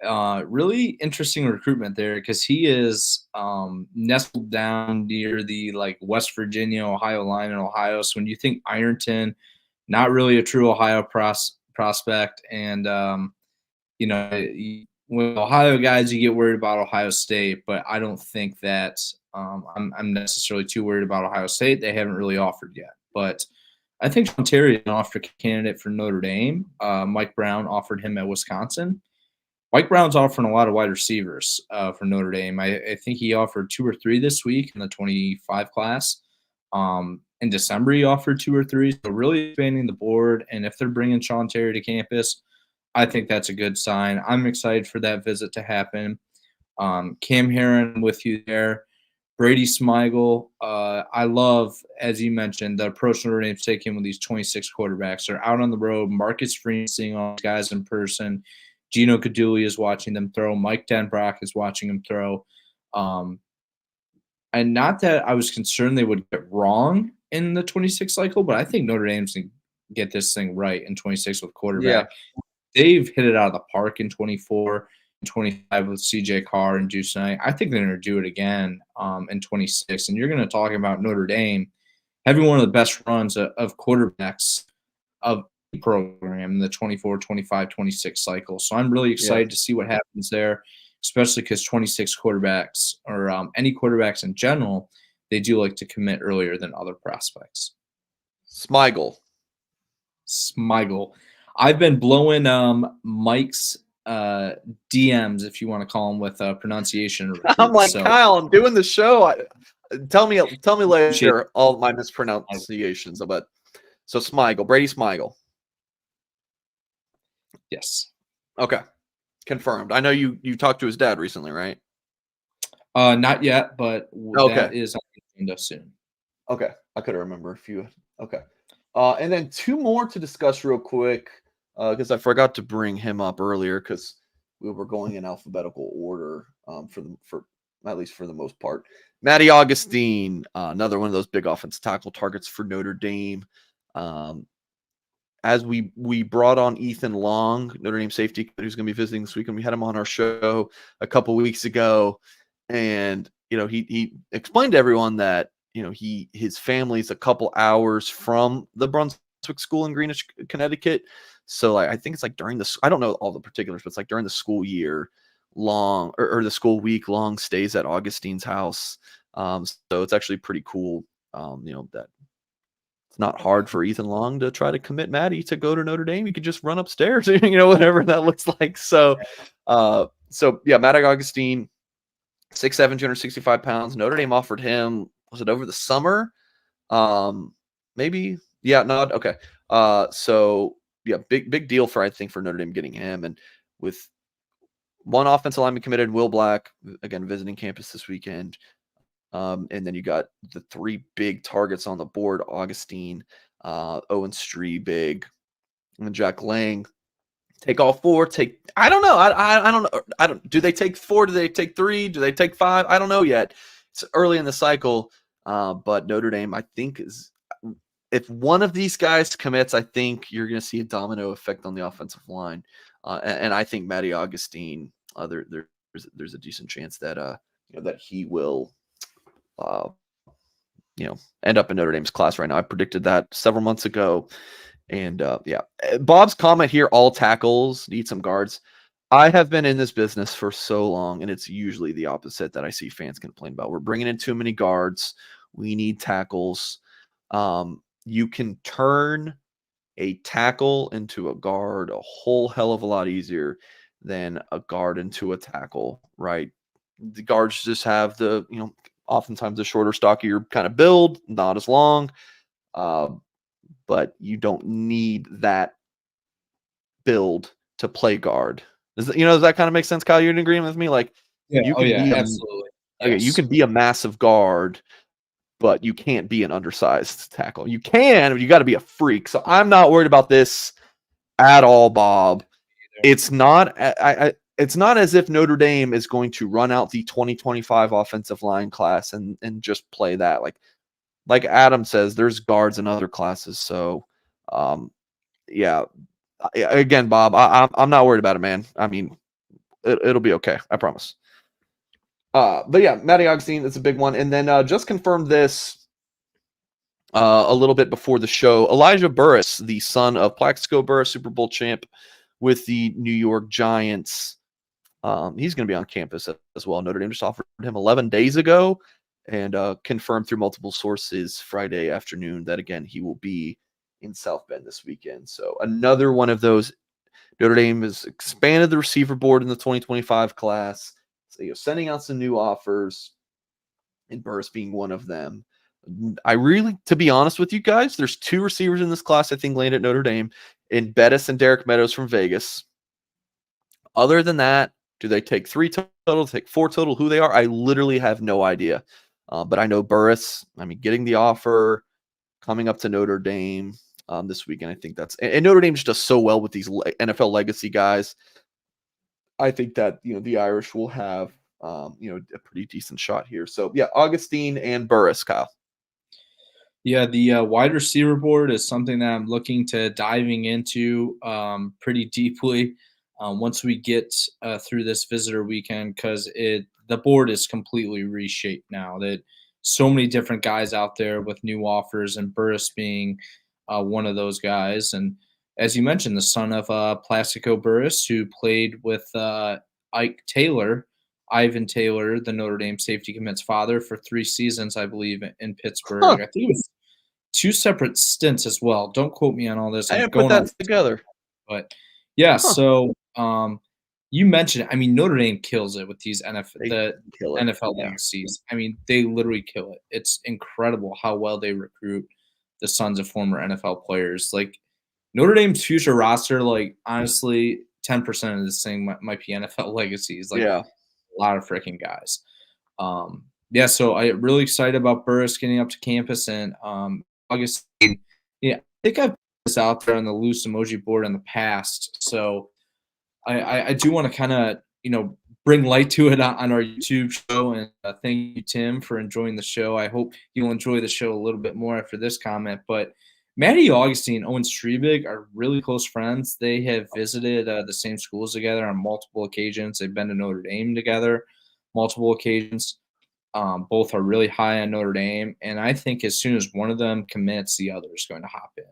really interesting recruitment there because he is nestled down near the West Virginia, Ohio line in Ohio. So when you think Ironton, not really a true Ohio prospect. And, with Ohio guys, you get worried about Ohio State, but I don't think that I'm necessarily too worried about Ohio State. They haven't really offered yet. But I think Sean Terry is an offer candidate for Notre Dame. Mike Brown offered him at Wisconsin. Mike Brown's offering a lot of wide receivers for Notre Dame. I think he offered 2 or 3 this week in the 25 class. In December, he offered 2 or 3, so really expanding the board. And if they're bringing Sean Terry to campus, I think that's a good sign. I'm excited for that visit to happen. Cam Herron with you there. Brady Smeagol. I love, as you mentioned, the approach Notre Dame's taking with these 26 quarterbacks. They're out on the road. Marcus Freeman seeing all these guys in person. Gino Guidugli is watching them throw. Mike Denbrock is watching them throw. And not that I was concerned they would get wrong in the 26 cycle, but I think Notre Dame's going to get this thing right in 26 with quarterback. Yeah. They've hit it out of the park in 24 and 25 with CJ Carr and Juice Knight. I think they're going to do it again in 26. And you're going to talk about Notre Dame having one of the best runs of quarterbacks of the program in the 24, 25, 26 cycle. So I'm really excited to see what happens there, especially because 26 quarterbacks or any quarterbacks in general, they do like to commit earlier than other prospects. Smeagol. I've been blowing Mike's DMs, if you want to call them, with pronunciation. I'm like, Kyle, I'm doing the show. Tell me later all my mispronunciations of it. So Smeagol, Brady Smeagol. Yes. Okay. Confirmed. I know you talked to his dad recently, right? Not yet, but that is on the agenda soon. Okay. I couldn't remember a few. Okay. And then 2 more to discuss real quick because I forgot to bring him up earlier because we were going in alphabetical order for at least for the most part. Matty Augustine, another one of those big offensive tackle targets for Notre Dame. as we brought on Ethan Long, Notre Dame safety, who's going to be visiting this weekend. We had him on our show a couple weeks ago, and he explained to everyone that his family's a couple hours from the Brunswick school in Greenwich, Connecticut. So like I think it's like during I don't know all the particulars, but it's like during the school year long or the school week long stays at Augustine's house. So it's actually pretty cool. That it's not hard for Ethan Long to try to commit Maddie to go to Notre Dame. You could just run upstairs, whatever that looks like. So yeah, Matt Augustine, 6'7", 265 pounds. Notre Dame offered him, was it over the summer? Maybe. Yeah, no, okay. So yeah, big deal for, I think, for Notre Dame getting him. And with one offensive lineman committed, Will Black, again, visiting campus this weekend. And then you got the 3 big targets on the board: Augustine, Owen Stree, big, and Jack Lang. Take all 4. I don't know. I don't know. I don't. Do they take 4? Do they take 3? Do they take 5? I don't know yet. It's early in the cycle. But Notre Dame, I think, if one of these guys commits, I think you're going to see a domino effect on the offensive line. And I think Matty Augustine, there's a decent chance that that he will end up in Notre Dame's class right now. I predicted that several months ago. And yeah, Bob's comment here, all tackles need some guards. I have been in this business for so long, and it's usually the opposite that I see fans complain about. We're bringing in too many guards. We need tackles. You can turn a tackle into a guard a whole hell of a lot easier than a guard into a tackle, right? The guards just have oftentimes the shorter, stockier kind of build, not as long. But you don't need that build to play guard. Does that kind of make sense, Kyle? You're in agreement with me? Like, Yeah. you can be absolutely. okay, you can be a massive guard, but you can't be an undersized tackle. You can, but you got to be a freak. So I'm not worried about this at all, Bob. It's not. It's not as if Notre Dame is going to run out the 2025 offensive line class and just play that. Like Adam says, there's guards in other classes. So, yeah. Again, Bob, I'm not worried about it, man. I mean, it'll be okay. I promise. But yeah, Matty Augustine, it's a big one. And then just confirmed this a little bit before the show. Elijah Burris, the son of Plaxico Burris, Super Bowl champ with the New York Giants. He's going to be on campus as well. Notre Dame just offered him 11 days ago and confirmed through multiple sources Friday afternoon that, again, he will be in South Bend this weekend. So another one of those. Notre Dame has expanded the receiver board in the 2025 class. So, sending out some new offers, and Burris being one of them. To be honest with you guys, there's 2 receivers in this class I think land at Notre Dame, in Bettis and Derek Meadows from Vegas. Other than that, do they take 3 total, take 4 total? Who they are, I literally have no idea. But I know Burris, getting the offer, coming up to Notre Dame this weekend. I think and Notre Dame just does so well with these NFL legacy guys. I think that, the Irish will have, a pretty decent shot here. So yeah, Augustine and Burris, Kyle. Yeah, the wide receiver board is something that I'm looking to diving into pretty deeply once we get through this visitor weekend, because the board is completely reshaped now. That so many different guys out there with new offers, and Burris being one of those guys. And as you mentioned, the son of Plaxico Burris, who played with Ike Taylor, Ivan Taylor, the Notre Dame safety commit's father, for 3 seasons, I believe, in Pittsburgh. Huh. I think it was 2 separate stints as well. Don't quote me on all this. I didn't put that together. But yeah, so you mentioned, Notre Dame kills it with these NFL legacies. They literally kill it. It's incredible how well they recruit the sons of former NFL players. Like, Notre Dame's future roster, like, honestly, 10% of this thing might be NFL legacies. Like, yeah, a lot of freaking guys. Yeah, so I'm really excited about Burris getting up to campus, and Augustine. Yeah, I think I've put this out there on the loose emoji board in the past. So I do want to kind of, bring light to it on our YouTube show. And thank you, Tim, for enjoying the show. I hope you'll enjoy the show a little bit more after this comment. But Matty Augustine, Owen Strebig are really close friends. They have visited the same schools together on multiple occasions. They've been to Notre Dame together multiple occasions. Both are really high on Notre Dame, and I think as soon as one of them commits, the other is going to hop in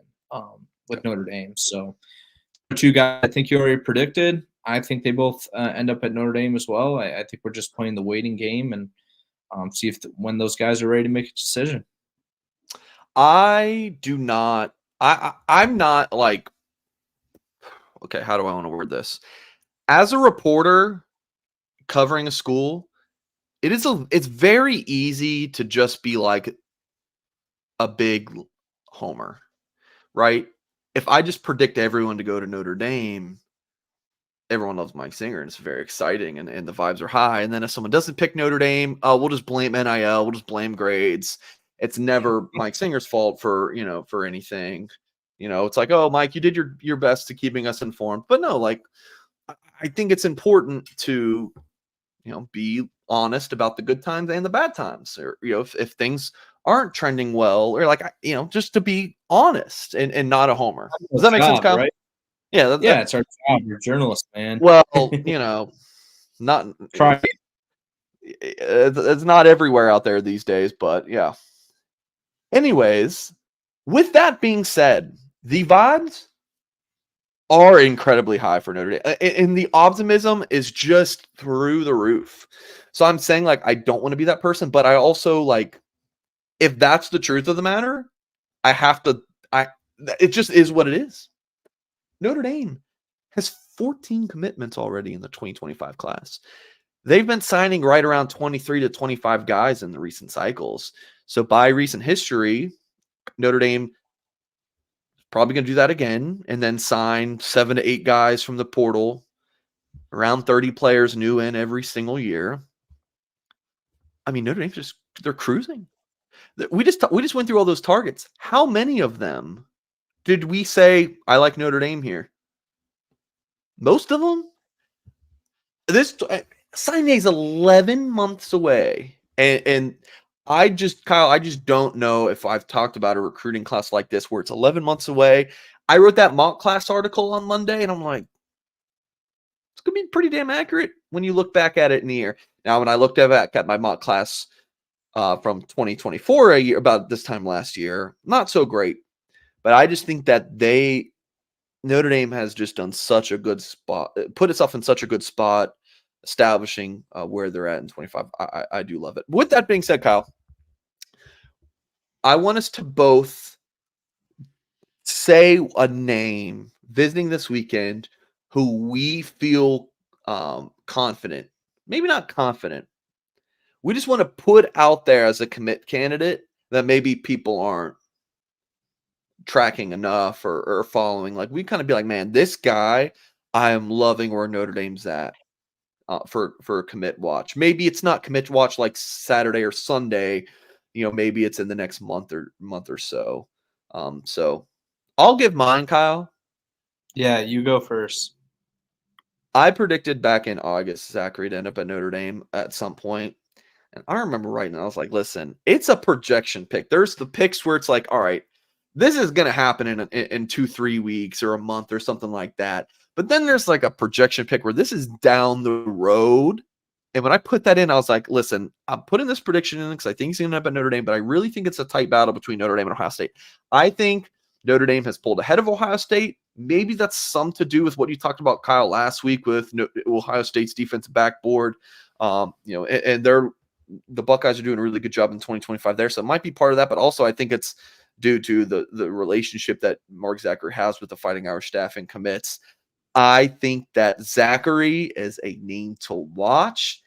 with Notre Dame. So, the two guys I think you already predicted. I think they both end up at Notre Dame as well. I think we're just playing the waiting game and see if when those guys are ready to make a decision. I do not. I'm not like. Okay, how do I want to word this? As a reporter covering a school, it's very easy to just be like a big homer, right? If I just predict everyone to go to Notre Dame, everyone loves Mike Singer and it's very exciting and the vibes are high. And then if someone doesn't pick Notre Dame, we'll just blame NIL, we'll just blame grades. It's never Mike Singer's fault for, for anything. It's like, oh, Mike, you did your best to keeping us informed. But no, like I think it's important to, be honest about the good times and the bad times, or, if things aren't trending well, or like, just to be honest and not a homer. Does that make sense, Kyle? Right? Yeah. Yeah, it's our job. We're journalists, man. Well, not Try. it's not everywhere out there these days, but yeah. Anyways, with that being said, the vibes are incredibly high for Notre Dame, and the optimism is just through the roof. So I'm saying, like, I don't want to be that person, but I also, like, if that's the truth of the matter, I have to. It just is what it is. Notre Dame has 14 commitments already in the 2025 class. They've been signing right around 23 to 25 guys in the recent cycles. So by recent history, Notre Dame is probably going to do that again and then sign 7 to 8 guys from the portal, around 30 players new in every single year. I mean, Notre Dame they're cruising. We just went through all those targets. How many of them did we say, I like Notre Dame here? Most of them. This signing day is 11 months away, and Kyle, I just don't know if I've talked about a recruiting class like this where it's 11 months away. I wrote that mock class article on Monday, and I'm like, it's gonna be pretty damn accurate when you look back at it in the year. Now, when I looked back at my mock class from 2024, a year about this time last year, not so great. But I just think that Notre Dame has just done such a good spot, put itself in such a good spot, establishing where they're at in 25. I do love it. With that being said, Kyle, I want us to both say a name visiting this weekend who we feel confident, maybe not confident. We just want to put out there as a commit candidate that maybe people aren't tracking enough or following. Like, we kind of be like, man, this guy, I am loving where Notre Dame's at for a commit watch. Maybe it's not commit watch like Saturday or Sunday. Maybe it's in the next month or so. So I'll give mine, Kyle. Yeah, you go first. I predicted back in August Zachary to end up at Notre Dame at some point. And I remember writing, I was like, listen, it's a projection pick. There's the picks where it's like, all right, this is going to happen in 2-3 weeks or a month or something like that. But then there's like a projection pick where this is down the road. And when I put that in, I was like, listen, I'm putting this prediction in because I think he's going to end up at Notre Dame, but I really think it's a tight battle between Notre Dame and Ohio State. I think Notre Dame has pulled ahead of Ohio State. Maybe that's some to do with what you talked about, Kyle, last week with Ohio State's defensive backboard. And the Buckeyes are doing a really good job in 2025 there. So it might be part of that, but also I think it's due to the relationship that Mark Zachary has with the Fighting Irish staff and commits. I think that Zachary is a name to watch,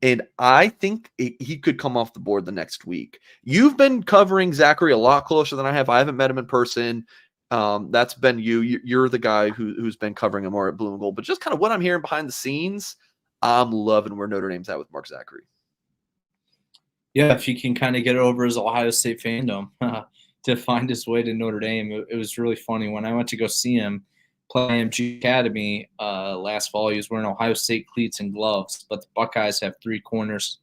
and I think he could come off the board the next week. You've been covering Zachary a lot closer than I have. I haven't met him in person. That's been you. You're the guy who's been covering him more at Blue and Gold. But just kind of what I'm hearing behind the scenes, I'm loving where Notre Dame's at with Mark Zachary. Yeah, if he can kind of get over his Ohio State fandom to find his way to Notre Dame. It was really funny. When I went to go see him play IMG Academy last fall, he was wearing Ohio State cleats and gloves, but the Buckeyes have 3 corners.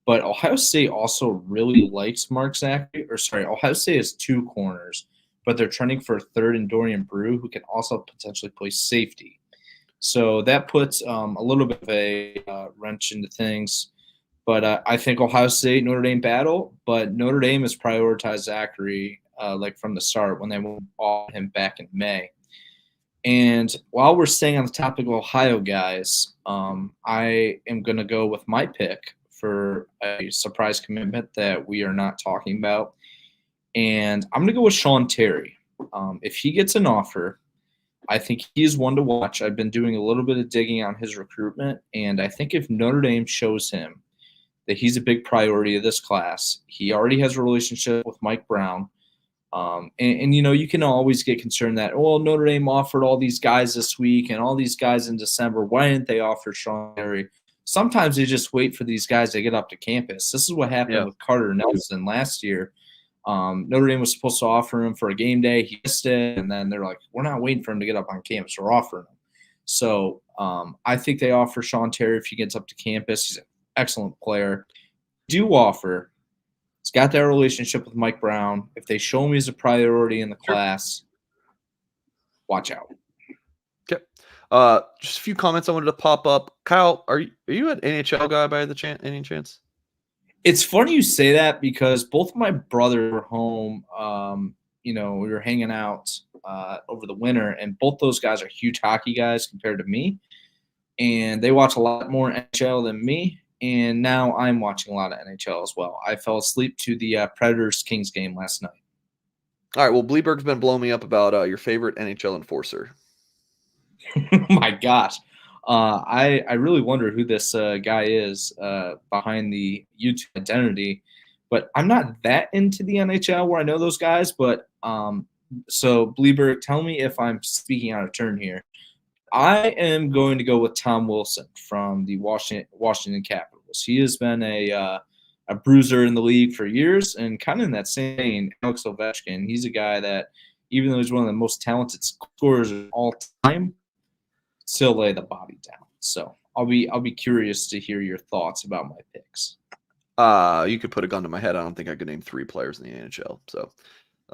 But Ohio State also really likes Mark Zachary. Ohio State has 2 corners, but they're trending for a third in Dorian Brew, who can also potentially play safety. So that puts a little bit of a wrench into things. But I think Ohio State Notre Dame battle, but Notre Dame has prioritized Zachary like from the start when they offered him back in May. And while we're staying on the topic of Ohio guys, I am going to go with my pick for a surprise commitment that we are not talking about. And I'm going to go with Sean Terry. If he gets an offer, I think he is one to watch. I've been doing a little bit of digging on his recruitment, and I think if Notre Dame shows him that he's a big priority of this class, he already has a relationship with Mike Brown. And you can always get concerned that, well, Notre Dame offered all these guys this week and all these guys in December. Why didn't they offer Sean Terry? Sometimes they just wait for these guys to get up to campus. This is what happened with Carter Nelson last year. Notre Dame was supposed to offer him for a game day. He missed it. And then they're like, we're not waiting for him to get up on campus. We're offering him. So I think they offer Sean Terry if he gets up to campus. He's an excellent player. Do offer. He's got that relationship with Mike Brown. If they show him he's a priority in the class, watch out. Okay. Just a few comments I wanted to pop up. Kyle, are you an NHL guy by any chance? It's funny you say that because both of my brothers were home. We were hanging out over the winter, and both those guys are huge hockey guys compared to me. And they watch a lot more NHL than me. And now I'm watching a lot of NHL as well. I fell asleep to the Predators-Kings game last night. All right. Well, Bleeberg's been blowing me up about your favorite NHL enforcer. Oh my gosh. I really wonder who this guy is behind the YouTube identity. But I'm not that into the NHL where I know those guys. But so, Bleeberg, tell me if I'm speaking out of turn here. I am going to go with Tom Wilson from the Washington Capitals. He has been a bruiser in the league for years, and kind of in that same vein, Alex Ovechkin. He's a guy that, even though he's one of the most talented scorers of all time, still lay the body down. So I'll be curious to hear your thoughts about my picks. You could put a gun to my head. I don't think I could name 3 players in the NHL. So.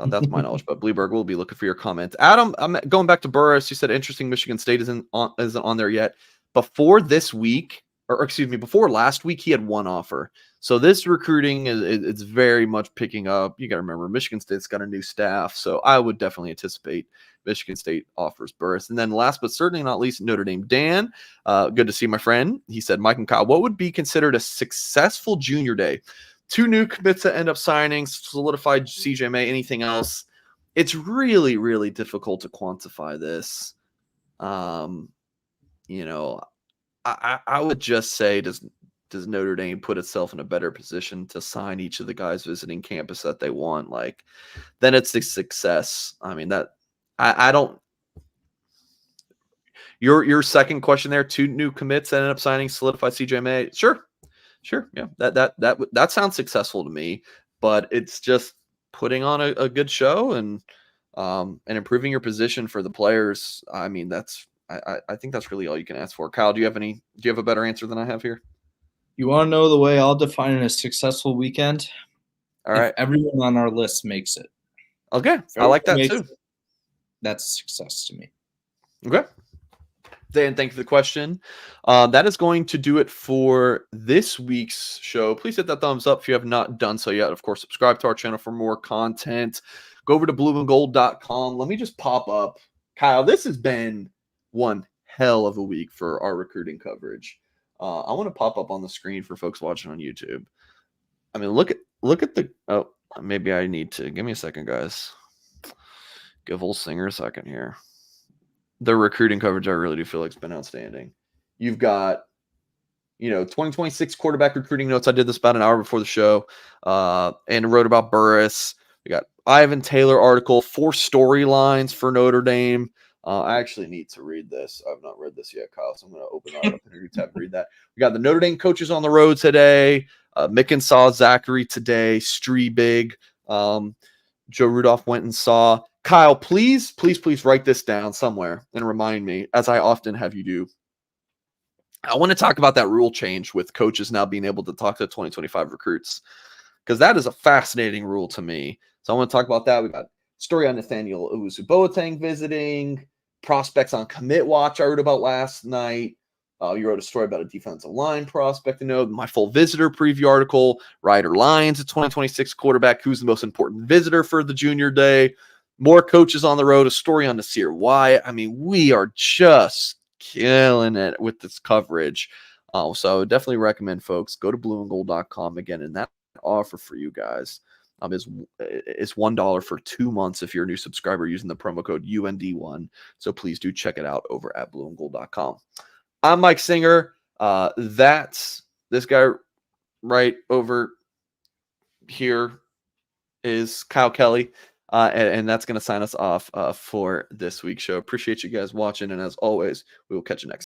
That's my knowledge, but Bleeberg will be looking for your comments. Adam, I'm going back to Burris. You said interesting Michigan State isn't on there yet. Before last week, he had 1 offer. So this recruiting it's very much picking up. You got to remember, Michigan State's got a new staff, so I would definitely anticipate Michigan State offers Burris. And then last but certainly not least, Notre Dame. Dan, good to see my friend. He said, Mike and Kyle, what would be considered a successful junior day? 2 new commits that end up signing, solidified CJ May, anything else. It's really, really difficult to quantify this. I would just say, does Notre Dame put itself in a better position to sign each of the guys visiting campus that they want? Like, then it's a success. I mean, that I don't. Your second question there, 2 new commits that end up signing, solidified CJ May. Sure. Yeah. That sounds successful to me, but it's just putting on a good show and improving your position for the players. I mean, I think that's really all you can ask for. Kyle, do you have a better answer than I have here? You want to know the way I'll define a successful weekend? All right. If everyone on our list makes it. Okay. I like that too. That's a success to me. Okay. Dan, thank you for the question. That is going to do it for this week's show. Please hit that thumbs up if you have not done so yet. Of course, subscribe to our channel for more content. Go over to blueandgold.com. Let me just pop up. Kyle, this has been one hell of a week for our recruiting coverage. I want to pop up on the screen for folks watching on YouTube. I mean, look at the – oh, maybe I need to – give me a second, guys. Give old Singer a second here. The recruiting coverage, I really do feel like it's been outstanding. You've got, 2026 quarterback recruiting notes. I did this about an hour before the show and wrote about Burris. We got Ivan Taylor article, 4 storylines for Notre Dame. I actually need to read this. I've not read this yet, Kyle, so I'm going to open that up in a tab and read that. We got the Notre Dame coaches on the road today. Micken saw Zachary today. Streebig. Joe Rudolph went and saw. Kyle, please write this down somewhere and remind me, as I often have you do. I want to talk about that rule change with coaches now being able to talk to 2025 recruits, because that is a fascinating rule to me. So I want to talk about that. We got story on Nathaniel Owusu Boateng visiting, prospects on commit watch I wrote about last night. You wrote a story about a defensive line prospect to know. My full visitor preview article, Ryder Lyons, a 2026 quarterback, who's the most important visitor for the junior day. More coaches on the road, a story on Nasir Wyatt. I mean, we are just killing it with this coverage. So definitely recommend folks go to blueandgold.com again, and that offer for you guys is $1 for 2 months if you're a new subscriber using the promo code UND1. So please do check it out over at blueandgold.com. I'm Mike Singer. That's this guy right over here is Kyle Kelly. And that's going to sign us off for this week's show. Appreciate you guys watching. And as always, we will catch you next time.